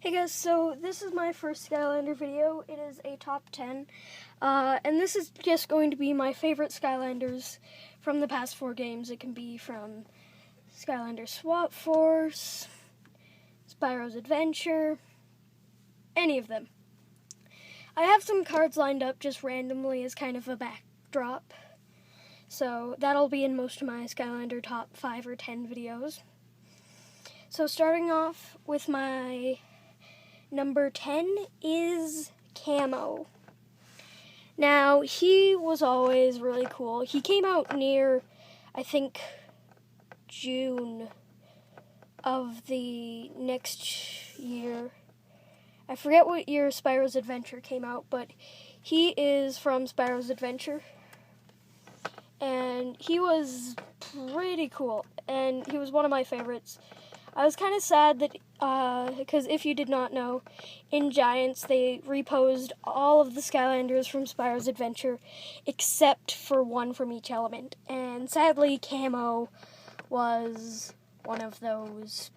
Hey guys, so this is my first Skylander video. It is a top 10, and this is just going to be my favorite Skylanders from the past 4 games. It can be from Skylander Swap Force, Spyro's Adventure, any of them. I have some cards lined up just randomly as kind of a backdrop, so that'll be in most of my Skylander top 5 or 10 videos. So starting off with my number 10 is Camo. Now, he was always really cool. He came out near, I think, June of the next year. I forget what year Spyro's Adventure came out, but he is from Spyro's Adventure. And he was pretty cool, and he was one of my favorites. I was kind of sad that, because if you did not know, in Giants they reposed all of the Skylanders from Spyro's Adventure, except for one from each element. And sadly, Camo was one of those.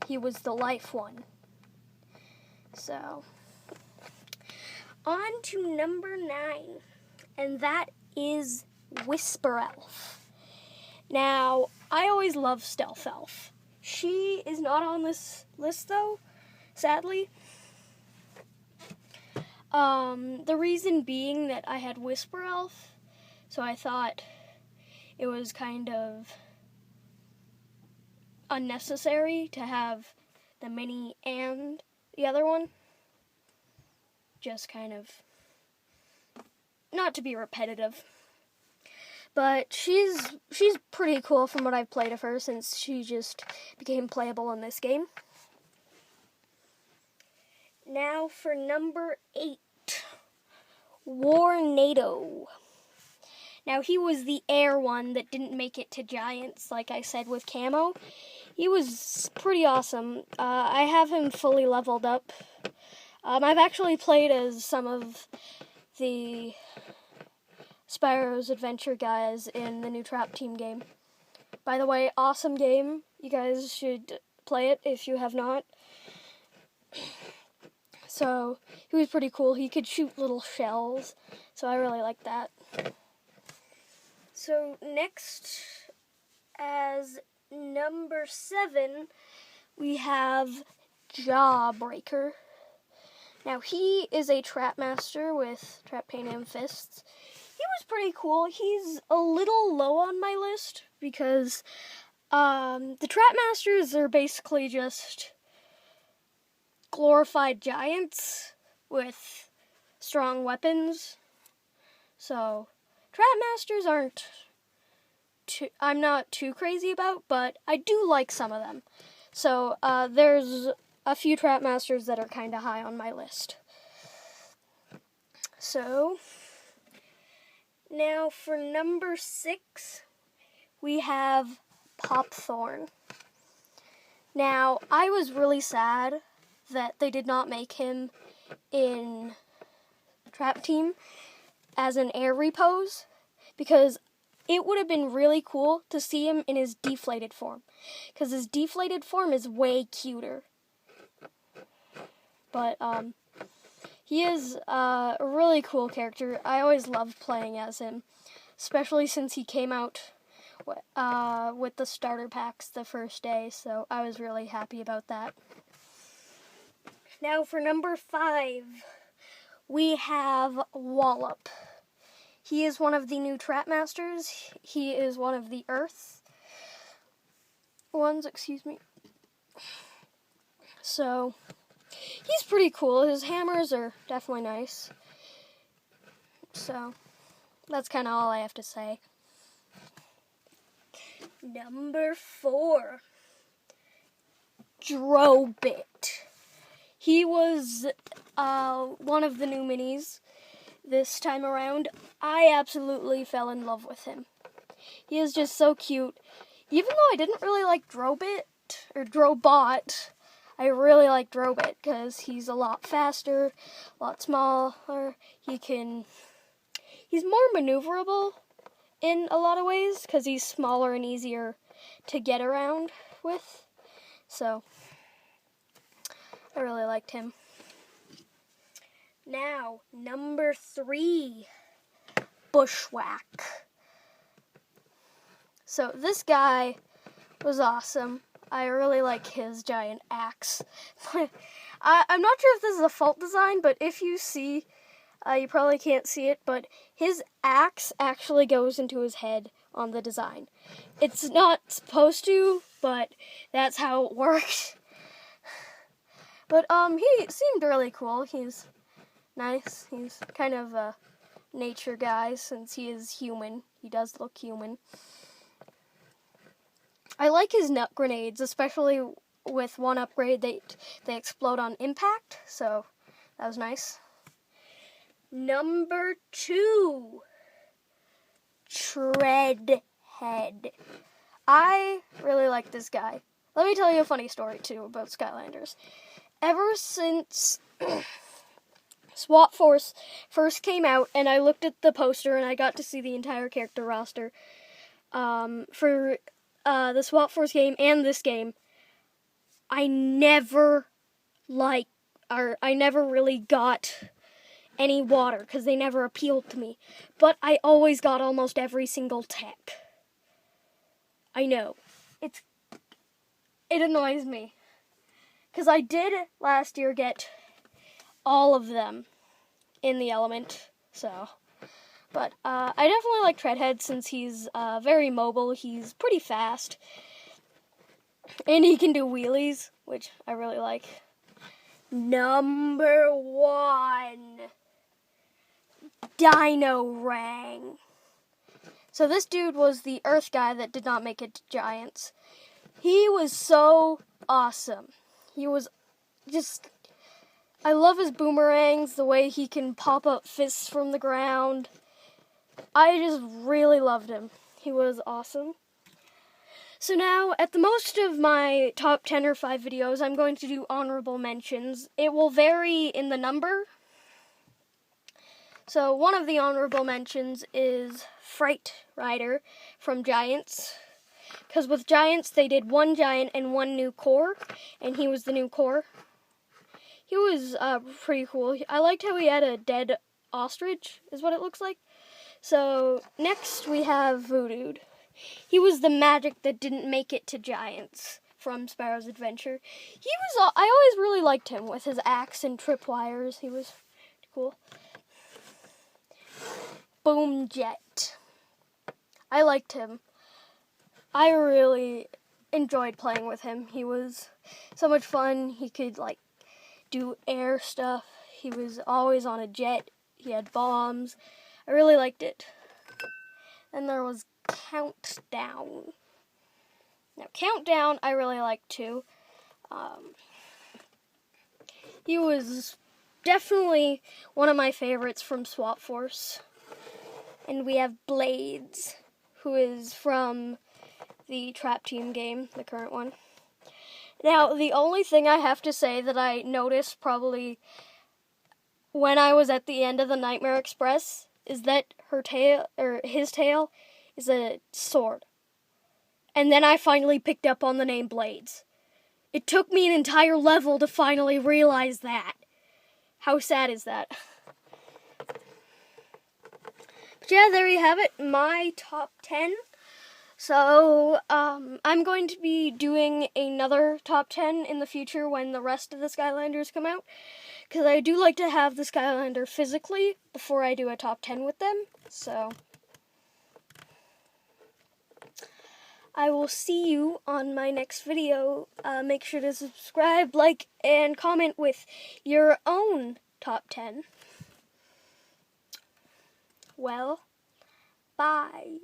He was the life one. So, on to number 9, and that is Whisper Elf. Now, I always love Stealth Elf. She is not on this list, though, sadly. The reason being that I had Whisper Elf, so I thought it was kind of unnecessary to have the mini and the other one. Just kind of, not to be repetitive. But she's pretty cool from what I've played of her since she just became playable in this game. Now for number 8, Warnado. Now he was the air one that didn't make it to Giants, like I said with Camo. He was pretty awesome. I have him fully leveled up. I've actually played as some of the Spyro's Adventure guys in the new Trap Team game. By the way, awesome game. You guys should play it if you have not. So, he was pretty cool. He could shoot little shells, so I really liked that. So, next, as number 7, we have Jawbreaker. Now, he is a Trap Master with Trap Paint and Fists. He was pretty cool. He's a little low on my list because the Trap Masters are basically just glorified giants with strong weapons. So, Trap Masters I'm not too crazy about, but I do like some of them. So, there's a few Trap Masters that are kind of high on my list. So, now for number 6, we have Popthorn. Now, I was really sad that they did not make him in Trap Team as an air repose, because it would have been really cool to see him in his deflated form, because his deflated form is way cuter. But, he is a really cool character. I always loved playing as him, especially since he came out with the starter packs the first day, so I was really happy about that. Now for number 5, we have Wallop. He is one of the new Trap Masters. He is one of the Earth ones, So, he's pretty cool. His hammers are definitely nice. So, that's kind of all I have to say. Number 4, Drobit. He was one of the new minis this time around. I absolutely fell in love with him. He is just so cute. Even though I didn't really like Drobit, or Drobot, I really like Drobit because he's a lot faster, a lot smaller. He's more maneuverable in a lot of ways because he's smaller and easier to get around with. So, I really liked him. Now, number 3, Bushwhack. So this guy was awesome. I really like his giant axe. I'm not sure if this is a fault design, but if you see, you probably can't see it, but his axe actually goes into his head on the design. It's not supposed to, but that's how it works. But he seemed really cool. He's nice. He's kind of a nature guy since he is human. He does look human. I like his nut grenades, especially with one upgrade. They explode on impact, so that was nice. Number 2, Treadhead. I really like this guy. Let me tell you a funny story, too, about Skylanders. Ever since SWAT Force first came out, and I looked at the poster, and I got to see the entire character roster for the SWAT Force game and this game, I never really got any water, because they never appealed to me. But I always got almost every single tech. I know. It annoys me. Because I did last year get all of them in the element, so. But I definitely like Treadhead since he's very mobile. He's pretty fast. And he can do wheelies, which I really like. Number 1, Dino Rang. So this dude was the Earth guy that did not make it to Giants. He was so awesome. He was just... I love his boomerangs, the way he can pop up fists from the ground. I just really loved him. He was awesome. So now, at the most of my top 10 or 5 videos, I'm going to do honorable mentions. It will vary in the number. So one of the honorable mentions is Fright Rider from Giants. Because with Giants, they did 1 giant and 1 new core, and he was the new core. He was pretty cool. I liked how he had a dead ostrich, is what it looks like. So next we have Voodoo. He was the magic that didn't make it to Giants from Sparrow's Adventure. I always really liked him with his axe and tripwires. He was cool. Boom Jet. I liked him. I really enjoyed playing with him. He was so much fun. He could do air stuff. He was always on a jet. He had bombs. I really liked it. Then there was Countdown. Now, Countdown I really liked too. He was definitely one of my favorites from SWAT Force. And we have Blades, who is from the Trap Team game, the current one. Now, the only thing I have to say that I noticed probably when I was at the end of the Nightmare Express is that his tail is a sword. And then I finally picked up on the name Blades. It took me an entire level to finally realize that. How sad is that? But yeah, there you have it, my top 10. So, I'm going to be doing another top 10 in the future when the rest of the Skylanders come out. Because I do like to have the Skylander physically before I do a top 10 with them. So, I will see you on my next video. Make sure to subscribe, like, and comment with your own top 10. Well, bye.